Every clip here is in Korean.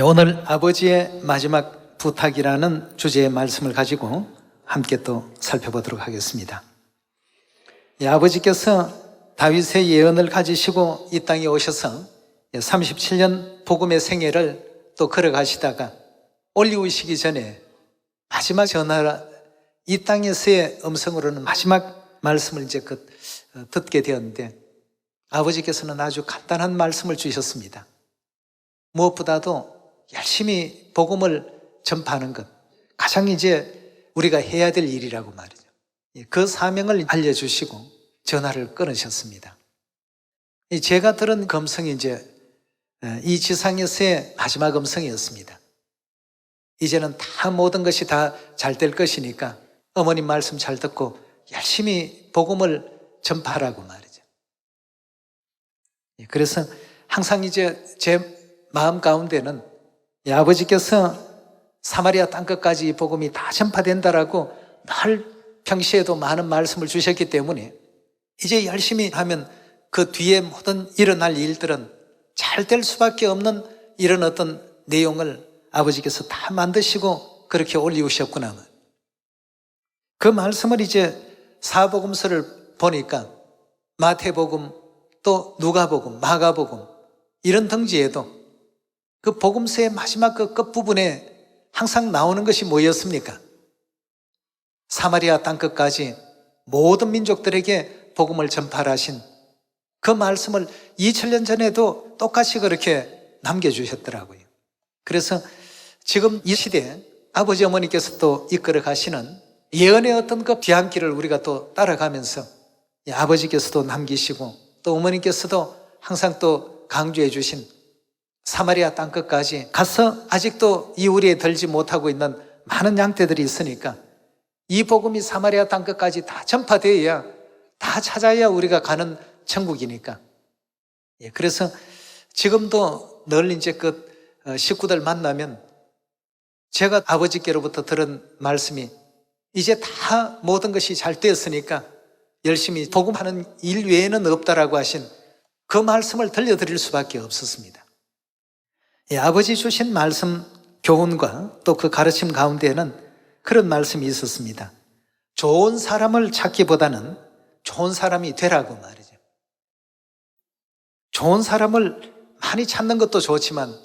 오늘 아버지의 마지막 부탁이라는 주제의 말씀을 가지고 함께 또 살펴보도록 하겠습니다. 아버지께서 다윗의 예언을 가지시고 이 땅에 오셔서 37년 복음의 생애를 또 걸어가시다가 올리우시기 전에 마지막 전하, 이 땅에서의 음성으로는 마지막 말씀을 이제 듣게 되었는데, 아버지께서는 아주 간단한 말씀을 주셨습니다. 무엇보다도 열심히 복음을 전파하는 것, 가장 이제 우리가 해야 될 일이라고 말이죠. 그 사명을 알려주시고 전화를 끊으셨습니다. 제가 들은 음성이 이제 이 지상에서의 마지막 음성이었습니다. 이제는 다 모든 것이 다 잘 될 것이니까 어머님 말씀 잘 듣고 열심히 복음을 전파하라고 말이죠. 그래서 항상 이제 제 마음 가운데는 아버지께서 사마리아 땅끝까지 이 복음이 다 전파된다라고 늘 평시에도 많은 말씀을 주셨기 때문에 이제 열심히 하면 그 뒤에 모든 일어날 일들은 잘 될 수밖에 없는 이런 어떤 내용을 아버지께서 다 만드시고 그렇게 올리우셨구나. 그 말씀을 이제 사복음서를 보니까 마태복음, 또 누가복음, 마가복음 이런 등지에도 그 복음서의 마지막 그 끝부분에 항상 나오는 것이 뭐였습니까? 사마리아 땅끝까지 모든 민족들에게 복음을 전파하신 그 말씀을 2000년 전에도 똑같이 그렇게 남겨주셨더라고요. 그래서 지금 이 시대에 아버지 어머니께서 또 이끌어 가시는 예언의 어떤 그 뒤안길을 우리가 또 따라가면서 아버지께서도 남기시고 또 어머니께서도 항상 또 강조해 주신 사마리아 땅끝까지 가서 아직도 이우리에 들지 못하고 있는 많은 양떼들이 있으니까 이 복음이 사마리아 땅끝까지 다 전파되어야, 다 찾아야 우리가 가는 천국이니까. 그래서 지금도 늘 이제 식구들 만나면 제가 아버지께로부터 들은 말씀이 이제 다 모든 것이 잘 되었으니까 열심히 복음하는 일 외에는 없다라고 하신 그 말씀을 들려드릴 수밖에 없었습니다. 아버지 주신 말씀 교훈과 또 그 가르침 가운데에는 그런 말씀이 있었습니다. 좋은 사람을 찾기보다는 좋은 사람이 되라고 말이죠. 좋은 사람을 많이 찾는 것도 좋지만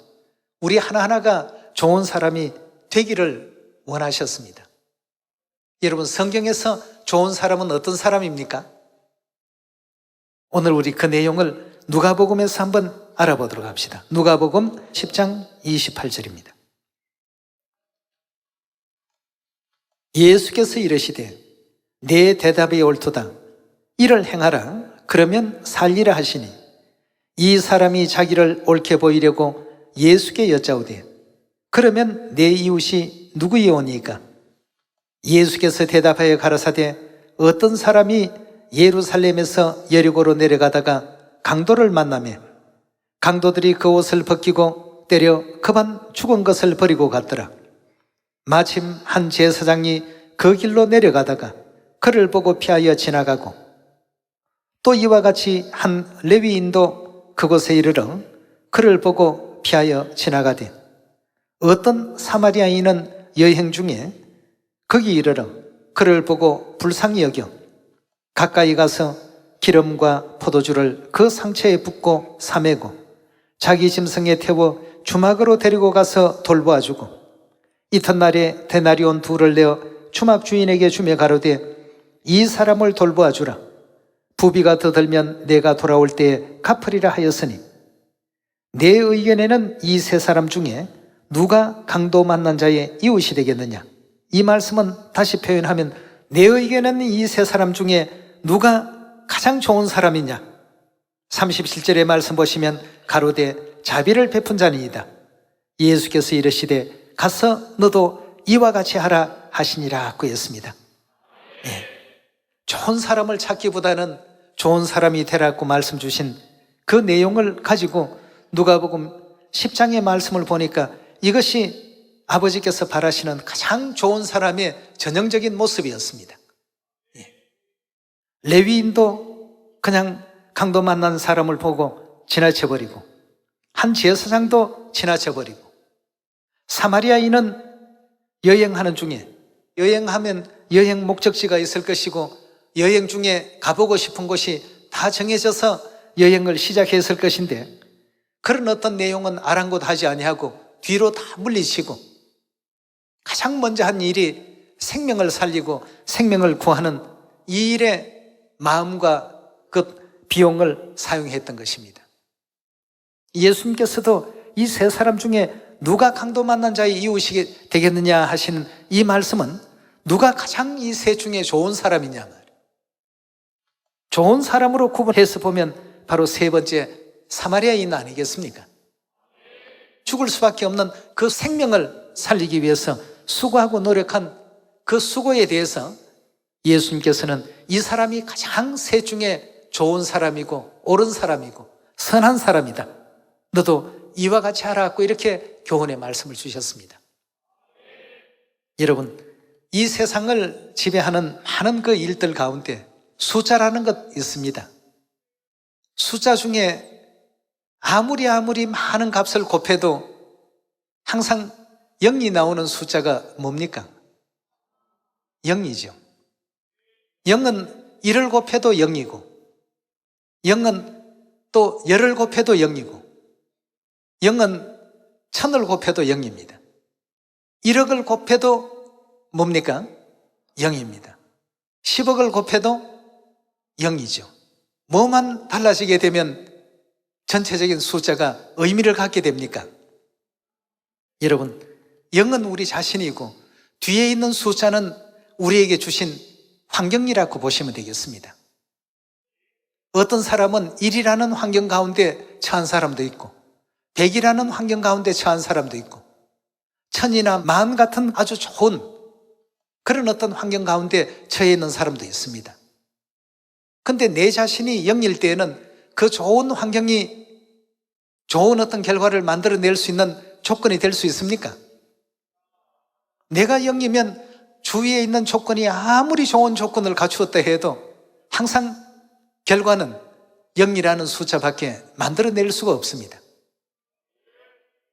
우리 하나하나가 좋은 사람이 되기를 원하셨습니다. 여러분, 성경에서 좋은 사람은 어떤 사람입니까? 오늘 우리 그 내용을 누가복음에서 한번 알아보도록 합시다. 누가복음 10장 28절입니다. 예수께서 이르시되 내 대답이 옳도다. 이를 행하라. 그러면 살리라 하시니 이 사람이 자기를 옳게 보이려고 예수께 여짜오되 그러면 내 이웃이 누구이오니까? 예수께서 대답하여 가라사대 어떤 사람이 예루살렘에서 여리고로 내려가다가 강도를 만나매 강도들이 그 옷을 벗기고 때려 급한 죽은 것을 버리고 갔더라. 마침 한 제사장이 그 길로 내려가다가 그를 보고 피하여 지나가고 또 이와 같이 한 레위인도 그곳에 이르러 그를 보고 피하여 지나가되 어떤 사마리아인은 여행 중에 거기 이르러 그를 보고 불쌍히 여겨 가까이 가서 기름과 포도주를 그 상처에 붓고 사매고 자기 짐승에 태워 주막으로 데리고 가서 돌보아주고 이튿날에 데나리온 2를 내어 주막 주인에게 주며 가로되 이 사람을 돌보아주라. 부비가 더 들면 내가 돌아올 때에 갚으리라 하였으니 내 의견에는 이 세 사람 중에 누가 강도 만난 자의 이웃이 되겠느냐? 이 말씀은 다시 표현하면 내 의견에는 이 세 사람 중에 누가 가장 좋은 사람이냐? 37절의 말씀 보시면 가로되 자비를 베푼 자니이다. 예수께서 이르시되 가서 너도 이와 같이 하라 하시니라 했습니다. 좋은 사람을 찾기보다는 좋은 사람이 되라고 말씀 주신 그 내용을 가지고 누가복음 10장의 말씀을 보니까 이것이 아버지께서 바라시는 가장 좋은 사람의 전형적인 모습이었습니다. 레위인도 그냥 강도 만난 사람을 보고 지나쳐버리고 한 제사장도 지나쳐버리고 사마리아인은 여행하는 중에, 여행하면 여행 목적지가 있을 것이고 여행 중에 가보고 싶은 곳이 다 정해져서 여행을 시작했을 것인데, 그런 어떤 내용은 아랑곳하지 아니하고 뒤로 다 물리치고 가장 먼저 한 일이 생명을 살리고 생명을 구하는 이 일에 마음과 그 비용을 사용했던 것입니다. 예수님께서도 이 세 사람 중에 누가 강도 만난 자의 이웃이 되겠느냐 하시는 이 말씀은 누가 가장 이 셋 중에 좋은 사람이냐 말이에요. 좋은 사람으로 구분해서 보면 바로 세 번째 사마리아인 아니겠습니까? 죽을 수밖에 없는 그 생명을 살리기 위해서 수고하고 노력한 그 수고에 대해서 예수님께서는 이 사람이 가장 셋 중에 좋은 사람이고 옳은 사람이고 선한 사람이다, 너도 이와 같이 하라고 이렇게 교훈의 말씀을 주셨습니다. 여러분, 이 세상을 지배하는 많은 그 일들 가운데 숫자라는 것 있습니다. 숫자 중에 아무리 많은 값을 곱해도 항상 0이 나오는 숫자가 뭡니까? 0이죠. 0은 1을 곱해도 0이고 0은 또 열을 곱해도 0이고 0은 1000을 곱해도 0입니다. 1억을 곱해도 뭡니까? 0입니다. 10억을 곱해도 0이죠. 뭐만 달라지게 되면 전체적인 숫자가 의미를 갖게 됩니까? 여러분, 0은 우리 자신이고 뒤에 있는 숫자는 우리에게 주신 환경이라고 보시면 되겠습니다. 어떤 사람은 1이라는 환경 가운데 처한 사람도 있고 100이라는 환경 가운데 처한 사람도 있고 1000이나 10,000 같은 아주 좋은 그런 어떤 환경 가운데 처해 있는 사람도 있습니다. 근데 내 자신이 0일 때에는 그 좋은 환경이 좋은 어떤 결과를 만들어낼 수 있는 조건이 될 수 있습니까? 내가 0이면 주위에 있는 조건이 아무리 좋은 조건을 갖추었다 해도 항상 결과는 0이라는 숫자밖에 만들어낼 수가 없습니다.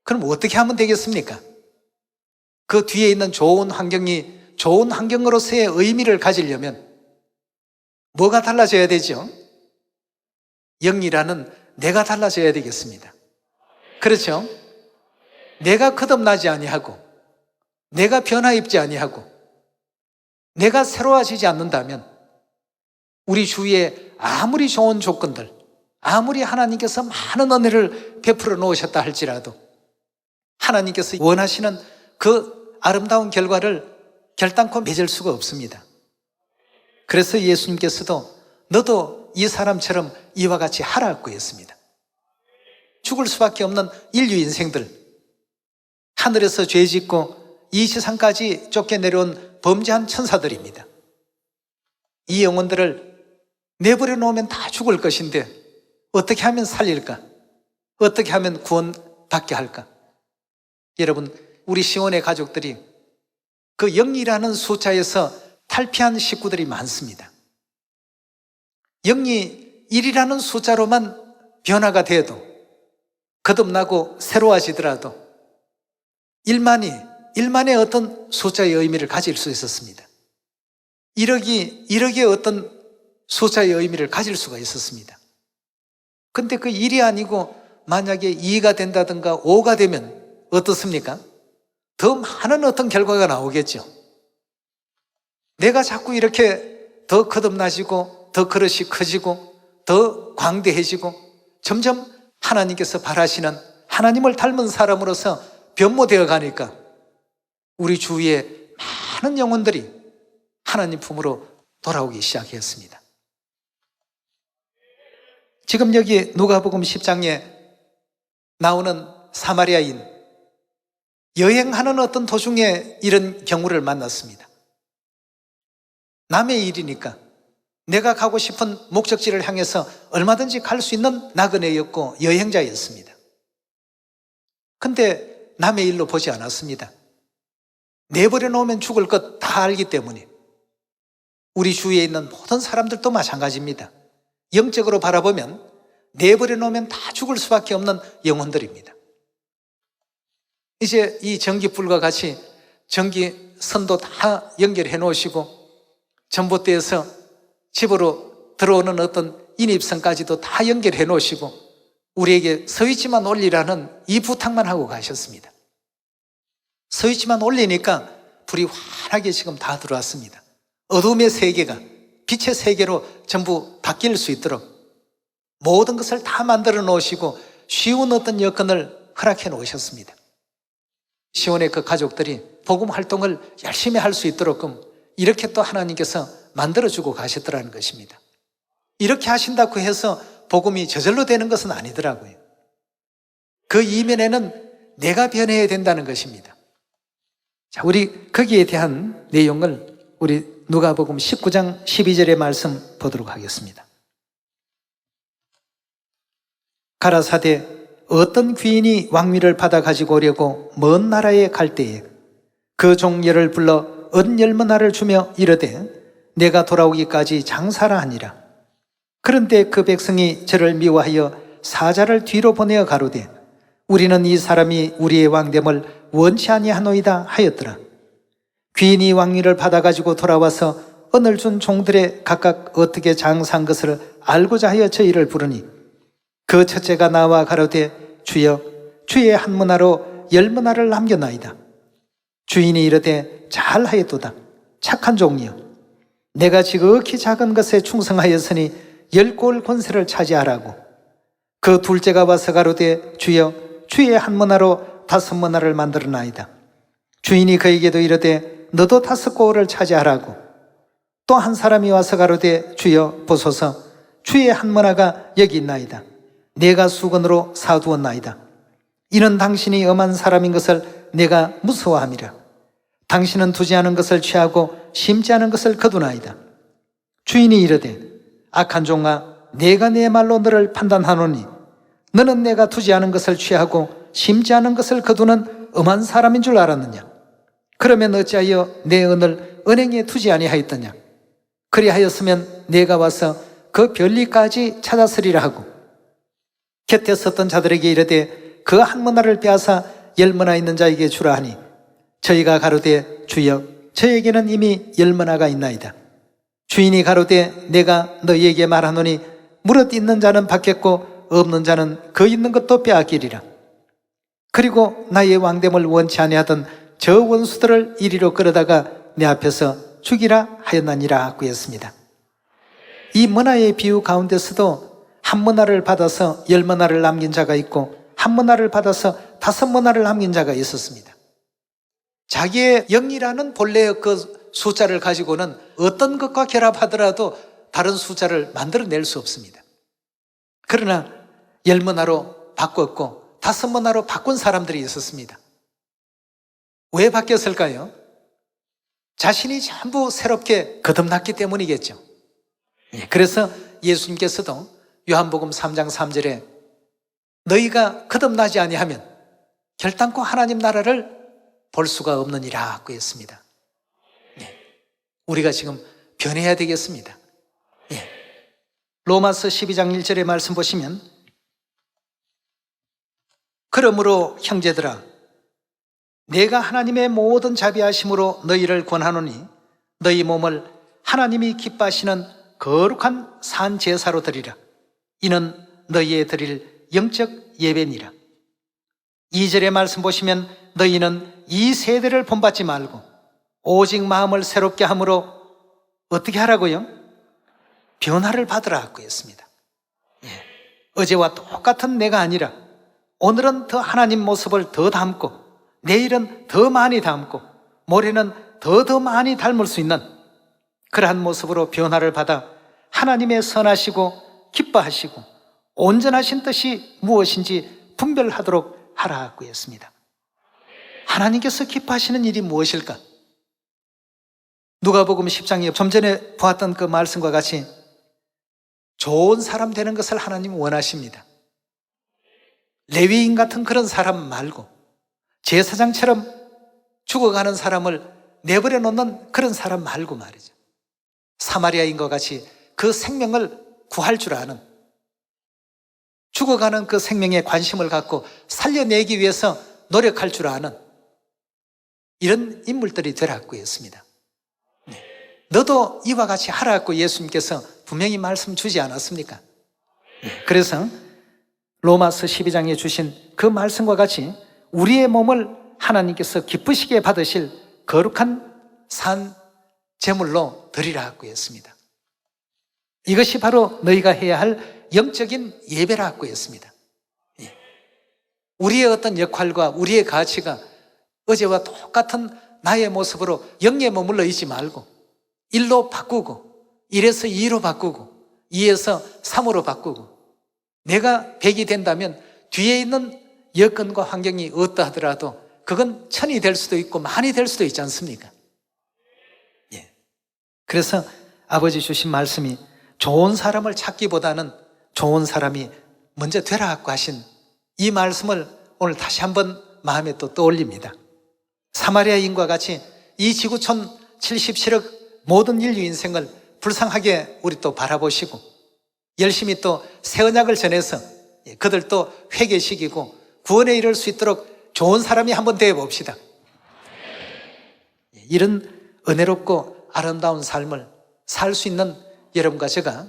그럼 어떻게 하면 되겠습니까? 그 뒤에 있는 좋은 환경이 좋은 환경으로서의 의미를 가지려면 뭐가 달라져야 되죠? 0이라는 내가 달라져야 되겠습니다. 그렇죠? 내가 거듭나지 아니하고 내가 변화 입지 아니하고 내가 새로워지지 않는다면 우리 주위에 아무리 좋은 조건들, 아무리 하나님께서 많은 은혜를 베풀어 놓으셨다 할지라도 하나님께서 원하시는 그 아름다운 결과를 결단코 맺을 수가 없습니다. 그래서 예수님께서도 너도 이 사람처럼 이와 같이 하라고 했습니다. 죽을 수밖에 없는 인류 인생들, 하늘에서 죄 짓고 이 세상까지 쫓겨내려온 범죄한 천사들입니다. 이 영혼들을 내버려 놓으면 다 죽을 것인데 어떻게 하면 살릴까? 어떻게 하면 구원받게 할까? 여러분, 우리 시온의 가족들이 그 0이라는 숫자에서 탈피한 식구들이 많습니다. 0이 1이라는 숫자로만 변화가 돼도 거듭나고 새로워지더라도 1만의 어떤 숫자의 의미를 가질 수 있었습니다. 1억의 어떤 숫자의 의미를 가질 수가 있었습니다. 근데 그 1이 아니고 만약에 2가 된다든가 5가 되면 어떻습니까? 더 많은 어떤 결과가 나오겠죠. 내가 자꾸 이렇게 더 거듭나지고 더 그릇이 커지고 더 광대해지고 점점 하나님께서 바라시는 하나님을 닮은 사람으로서 변모되어 가니까 우리 주위에 많은 영혼들이 하나님 품으로 돌아오기 시작했습니다. 지금 여기 누가복음 10장에 나오는 사마리아인, 여행하는 어떤 도중에 이런 경우를 만났습니다. 남의 일이니까 내가 가고 싶은 목적지를 향해서 얼마든지 갈 수 있는 나그네였고 여행자였습니다. 근데 남의 일로 보지 않았습니다. 내버려 놓으면 죽을 것 다 알기 때문에 우리 주위에 있는 모든 사람들도 마찬가지입니다. 영적으로 바라보면 내버려 놓으면 다 죽을 수밖에 없는 영혼들입니다. 이제 이 전기불과 같이 전기선도 다 연결해 놓으시고 전봇대에서 집으로 들어오는 어떤 인입선까지도 다 연결해 놓으시고 우리에게 스위치만 올리라는 이 부탁만 하고 가셨습니다. 스위치만 올리니까 불이 환하게 지금 다 들어왔습니다. 어둠의 세계가 빛의 세계로 전부 바뀔 수 있도록 모든 것을 다 만들어 놓으시고 쉬운 어떤 여건을 허락해 놓으셨습니다. 시온의 그 가족들이 복음 활동을 열심히 할 수 있도록끔 이렇게 또 하나님께서 만들어주고 가셨더라는 것입니다. 이렇게 하신다고 해서 복음이 저절로 되는 것은 아니더라고요. 그 이면에는 내가 변해야 된다는 것입니다. 자, 우리 거기에 대한 내용을 우리 누가복음 19장 12절의 말씀 보도록 하겠습니다. 가라사대 어떤 귀인이 왕위를 받아 가지고 오려고 먼 나라에 갈 때에 그 종려를 불러 은열무나를 주며 이르되 내가 돌아오기까지 장사라 하니라. 그런데 그 백성이 저를 미워하여 사자를 뒤로 보내어 가로되 우리는 이 사람이 우리의 왕됨을 원치 아니하노이다 하였더라. 귀인이 왕위를 받아가지고 돌아와서 은을 준 종들의 각각 어떻게 장사한 것을 알고자 하여 저희를 부르니 그 첫째가 나와 가로되 주여 주의 한 문화로 10문화를 남겨나이다. 주인이 이르되 잘하였도다. 착한 종이여 내가 지극히 작은 것에 충성하였으니 10골 권세를 차지하라고. 그 둘째가 와서 가로되 주여 주의 한 문화로 5문화를 만들어나이다. 주인이 그에게도 이르되 너도 5골을 차지하라고. 또 한 사람이 와서 가로되 주여 보소서 주의 한 문화가 여기 있나이다. 내가 수건으로 사두었나이다. 이는 당신이 엄한 사람인 것을 내가 무서워함이라. 당신은 두지 않은 것을 취하고 심지 않은 것을 거두나이다. 주인이 이르되 악한 종아 내가 내 말로 너를 판단하노니 너는 내가 두지 않은 것을 취하고 심지 않은 것을 거두는 엄한 사람인 줄 알았느냐. 그러면 어찌하여 내 은을 은행에 두지 아니하였더냐. 그리하였으면 내가 와서 그 별리까지 찾았으리라 하고 곁에 섰던 자들에게 이르되 그 한 문화를 빼앗아 10문화 있는 자에게 주라 하니 저희가 가로되 주여 저에게는 이미 10문화가 있나이다. 주인이 가로되 내가 너희에게 말하노니 무릇 있는 자는 받겠고 없는 자는 그 있는 것도 빼앗기리라. 그리고 나의 왕됨을 원치 아니하던 저 원수들을 이리로 끌어다가 내 앞에서 죽이라 하였나니라 구했습니다. 이 문화의 비유 가운데서도 한 문화를 받아서 10문화를 남긴 자가 있고 한 문화를 받아서 5문화를 남긴 자가 있었습니다. 자기의 영이라는 본래의 그 숫자를 가지고는 어떤 것과 결합하더라도 다른 숫자를 만들어낼 수 없습니다. 그러나 10문화로 바꿨고 5문화로 바꾼 사람들이 있었습니다. 왜 바뀌었을까요? 자신이 전부 새롭게 거듭났기 때문이겠죠. 그래서 예수님께서도 요한복음 3장 3절에 너희가 거듭나지 아니하면 결단코 하나님 나라를 볼 수가 없느니라 고 했습니다. 우리가 지금 변해야 되겠습니다. 로마서 12장 1절의 말씀 보시면 그러므로 형제들아 내가 하나님의 모든 자비하심으로 너희를 권하노니 너희 몸을 하나님이 기뻐하시는 거룩한 산 제사로 드리라. 이는 너희의 드릴 영적 예배니라. 2절의 말씀 보시면 너희는 이 세대를 본받지 말고 오직 마음을 새롭게 함으로 어떻게 하라고요? 변화를 받으라고 했습니다. 어제와 똑같은 내가 아니라 오늘은 더 하나님 모습을 더 담고 내일은 더 많이 담고 모레는 더 많이 닮을 수 있는 그러한 모습으로 변화를 받아 하나님의 선하시고 기뻐하시고 온전하신 뜻이 무엇인지 분별하도록 하라고 했습니다. 하나님께서 기뻐하시는 일이 무엇일까? 누가복음 10장에 좀 전에 보았던 그 말씀과 같이 좋은 사람 되는 것을 하나님 원하십니다. 레위인 같은 그런 사람 말고 제사장처럼 죽어가는 사람을 내버려 놓는 그런 사람 말고 말이죠. 사마리아인과 같이 그 생명을 구할 줄 아는 죽어가는 그 생명에 관심을 갖고 살려내기 위해서 노력할 줄 아는 이런 인물들이 되라고 했습니다. 너도 이와 같이 하라고 예수님께서 분명히 말씀 주지 않았습니까? 그래서 로마서 12장에 주신 그 말씀과 같이 우리의 몸을 하나님께서 기쁘시게 받으실 거룩한 산 제물로 드리라고 했습니다. 이것이 바로 너희가 해야 할 영적인 예배라고 했습니다. 우리의 어떤 역할과 우리의 가치가 어제와 똑같은 나의 모습으로 영에 머물러 있지 말고 1로 바꾸고 1에서 2로 바꾸고 2에서 3으로 바꾸고 내가 100이 된다면 뒤에 있는 여건과 환경이 어떠 하더라도 그건 1000이 될 수도 있고 만이 될 수도 있지 않습니까? 그래서 아버지 주신 말씀이 좋은 사람을 찾기보다는 좋은 사람이 먼저 되라고 하신 이 말씀을 오늘 다시 한번 마음에 또 떠올립니다. 사마리아인과 같이 이 지구촌 77억 모든 인류 인생을 불쌍하게 우리 또 바라보시고 열심히 또 새 언약을 전해서 그들도 회개시키고 구원에 이를 수 있도록 좋은 사람이 한번 되어 봅시다. 이런 은혜롭고 아름다운 삶을 살 수 있는 여러분과 제가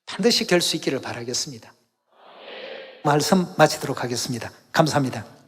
반드시 될 수 있기를 바라겠습니다. 말씀 마치도록 하겠습니다. 감사합니다.